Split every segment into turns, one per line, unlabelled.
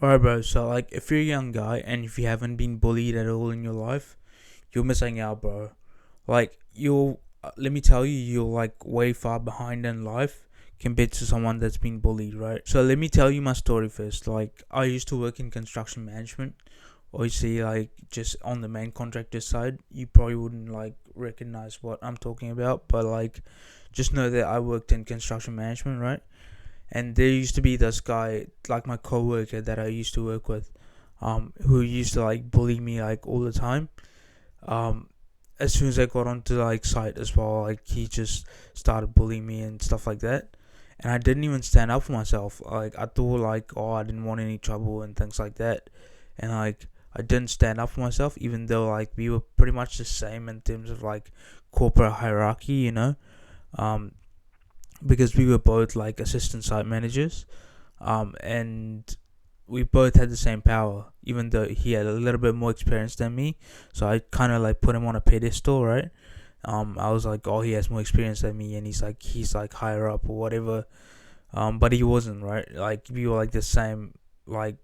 Alright, bro. So, like, if you're a young guy and if you haven't been bullied at all in your life, you're missing out, bro. Like, let me tell you, you're like way far behind in life compared to someone that's been bullied, right? So, let me tell you my story first. Like, I used to work in construction management. Obviously, like, just on the main contractor side, you probably wouldn't like recognize what I'm talking about, but like, just know that I worked in construction management, right? And there used to be this guy, like my coworker that I used to work with, who used to like bully me like all the time. Um, as soon as I got onto like site as well, like he just started bullying me and stuff like that. And I didn't even stand up for myself. Like I thought like, oh, I didn't want any trouble and things like that. And like I didn't stand up for myself, even though like we were pretty much the same in terms of like corporate hierarchy, Um, because we were both like assistant site managers, and we both had the same power, even though he had a little bit more experience than me. So I kind of like put him on a pedestal, right? I was like, oh, he has more experience than me, and he's like higher up or whatever. But he wasn't, right? Like we were like like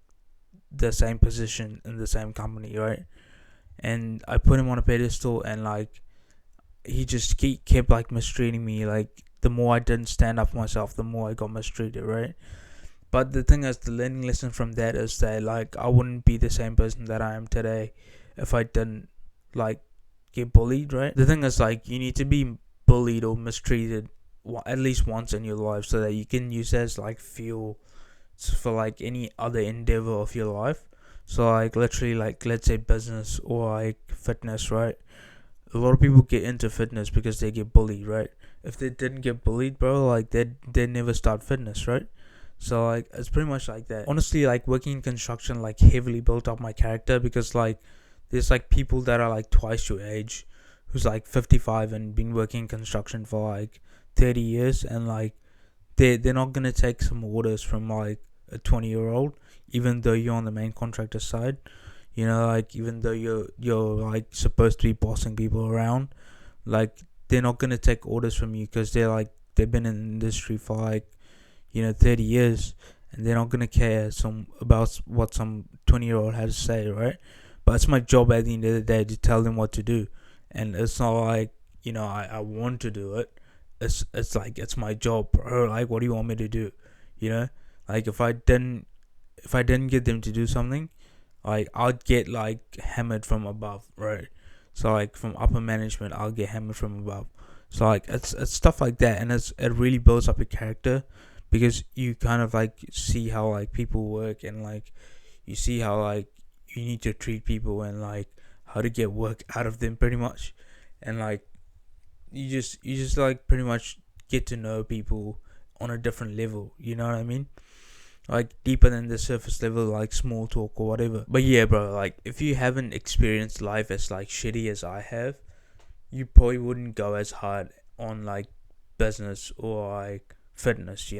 the same position in the same company, right? And I put him on a pedestal, and like he just kept like mistreating me. Like the more I didn't stand up for myself, the more I got mistreated, right? But the thing is, the learning lesson from that is that like I wouldn't be the same person that I am today if I didn't like get bullied, right? The thing is, like, you need to be bullied or mistreated at least once in your life so that you can use that as like fuel for like any other endeavor of your life. So like literally, like, let's say business or like fitness, right? A lot of people get into fitness because they get bullied, right? If they didn't get bullied, bro, like they never start fitness, right? So like it's pretty much like that. Honestly, like working in construction like heavily built up my character because like there's like people that are like twice your age who's like 55 and been working in construction for like 30 years, and like they're not gonna take some orders from like a 20-year-old, even though you're on the main contractor side. Like even though you're like supposed to be bossing people around, like they're not gonna take orders from you because they've been in the industry for like 30 years, and they're not gonna care some about what some 20-year-old has to say, right? But it's my job at the end of the day to tell them what to do, and it's not like I want to do it. It's like it's my job, bro. Like, what do you want me to do? You know, like if I didn't get them to do something, like I'd get like hammered from above, right? So like from upper management, I'll get hammered from above. So like it's stuff like that, and it really builds up your character because you kind of like see how like people work, and like you see how like you need to treat people, and like how to get work out of them pretty much, and like you just like pretty much get to know people on a different level. You know what I mean? Like deeper than the surface level, like small talk or whatever. But yeah, bro, like if you haven't experienced life as like shitty as I have, you probably wouldn't go as hard on like business or like fitness,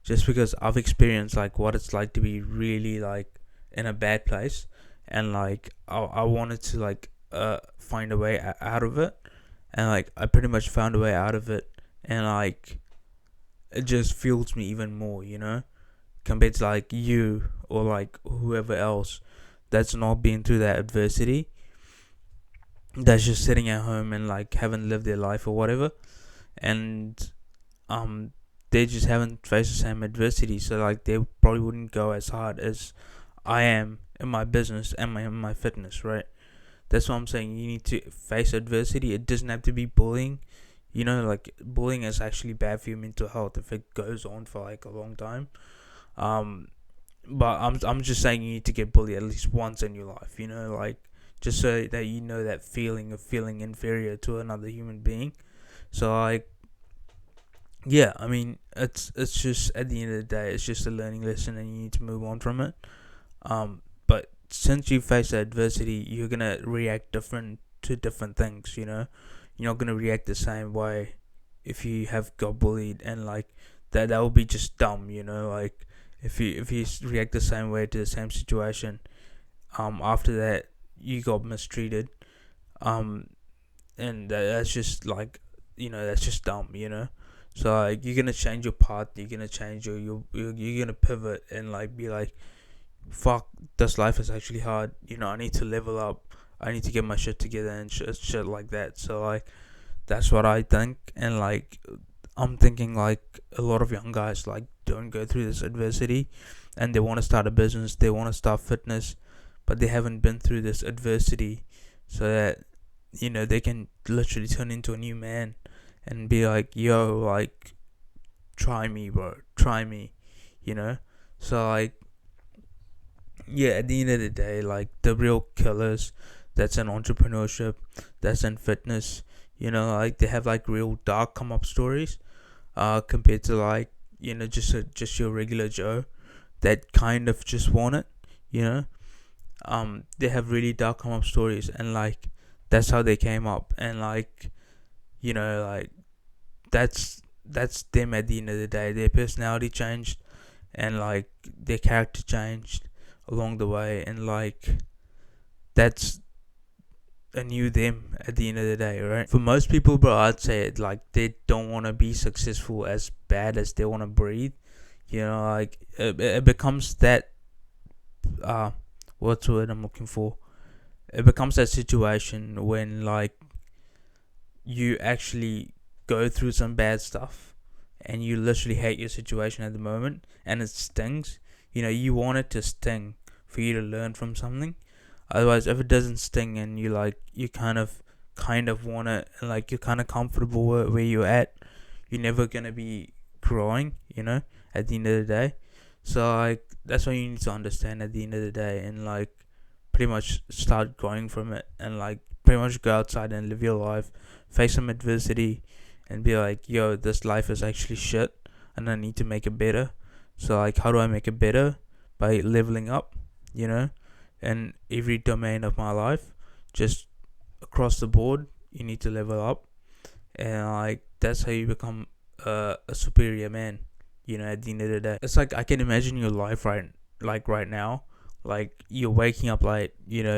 just because I've experienced like what it's like to be really like in a bad place, and like I wanted to like find a way out of it, and like I pretty much found a way out of it, and like it just fuels me even more, compared to like you or like whoever else that's not been through that adversity, that's just sitting at home and like haven't lived their life or whatever, and um they just haven't faced the same adversity, so like they probably wouldn't go as hard as I am in my business and in my fitness, right? That's what I'm saying. You need to face adversity. It doesn't have to be bullying. Like bullying is actually bad for your mental health if it goes on for like a long time. Um, but I'm just saying you need to get bullied at least once in your life. Like just so that you know that feeling of feeling inferior to another human being. So like, yeah, I mean, it's just at the end of the day, it's just a learning lesson, and you need to move on from it. But since you face adversity, you're gonna react different to different things. You're not gonna react the same way if you have got bullied, and like that would be just dumb. Like if you react the same way to the same situation, after that you got mistreated, um, and that's just like that's just dumb. So like you're gonna change your path, you're gonna change you're gonna pivot and like be like, fuck, this life is actually hard. I need to level up. I need to get my shit together and shit like that. So like that's what I think, and like I'm thinking like a lot of young guys like don't go through this adversity, and they want to start a business, they want to start fitness, but they haven't been through this adversity, so that they can literally turn into a new man and be like, yo, like try me, bro, try me, you know. So like yeah, at the end of the day, like the real killers that's in entrepreneurship, that's in fitness, like they have like real dark come up stories, compared to like just your regular Joe that kind of just want it, you know. They have really dark come up stories, and like that's how they came up, and like like that's them at the end of the day. Their personality changed, and like their character changed along the way, and like that's a new them at the end of the day, right? For most people, bro, I'd say it like they don't want to be successful as bad as they want to breathe. Like it becomes that what's the word I'm looking for? It becomes that situation when like you actually go through some bad stuff and you literally hate your situation at the moment and it stings. You want it to sting for you to learn from something. Otherwise, if it doesn't sting and you kind of want it, and like you're kind of comfortable where you're at, you're never gonna be growing. At the end of the day. So like that's what you need to understand at the end of the day, and like pretty much start growing from it, and like pretty much go outside and live your life, face some adversity, and be like, yo, this life is actually shit, and I need to make it better. So like, how do I make it better? By leveling up, in every domain of my life, just across the board. You need to level up, and like that's how you become a superior man. At the end of the day, it's like I can imagine your life right now, like you're waking up late. You're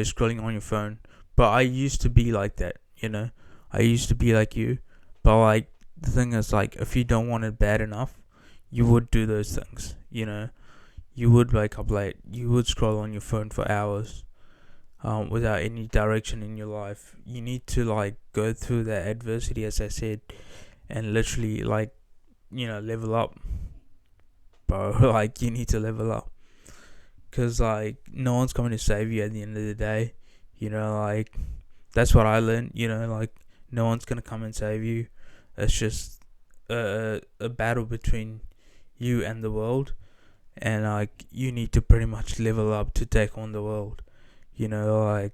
scrolling on your phone. But I used to be like that. I used to be like you, but like the thing is, like if you don't want it bad enough, you would do those things. You would wake up late. You would scroll on your phone for hours, without any direction in your life. You need to like go through that adversity, as I said, and literally like level up, bro. Like you need to level up, cause like no one's coming to save you at the end of the day. Like that's what I learned. Like no one's gonna come and save you. It's just a battle between you and the world, and like you need to pretty much level up to take on the world. Like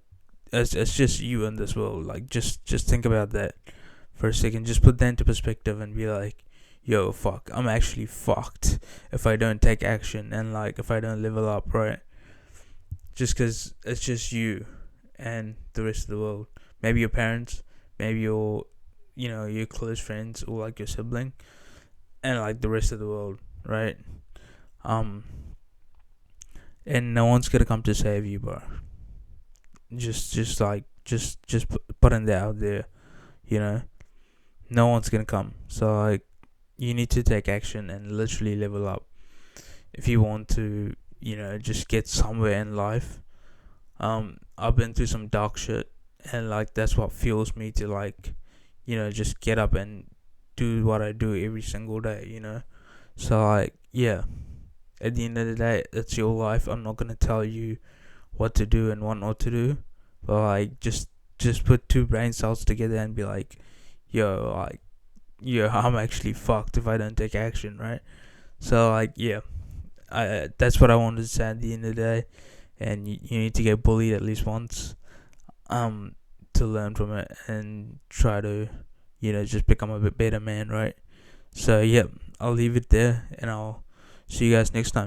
it's just you in this world. Like just think about that for a second. Just put that into perspective and be like, yo, fuck, I'm actually fucked if I don't take action, and like if I don't level up, right? Just because it's just you and the rest of the world. Maybe your parents, maybe your close friends, or like your sibling, and like the rest of the world, right? And no one's gonna come to save you, bro. Just putting that out there, you know. No one's gonna come. So like, you need to take action and literally level up if you want to, just get somewhere in life. I've been through some dark shit, and like that's what fuels me to like, just get up and do what I do every single day. So like, yeah. At the end of the day, it's your life. I'm not gonna tell you what to do and what not to do, but like, just put two brain cells together and be like, yo, I'm actually fucked if I don't take action, right? So like, yeah, that's what I wanted to say at the end of the day. And you need to get bullied at least once, to learn from it and try to, just become a bit better man, right? So yeah, I'll leave it there, and I'll see you guys next time.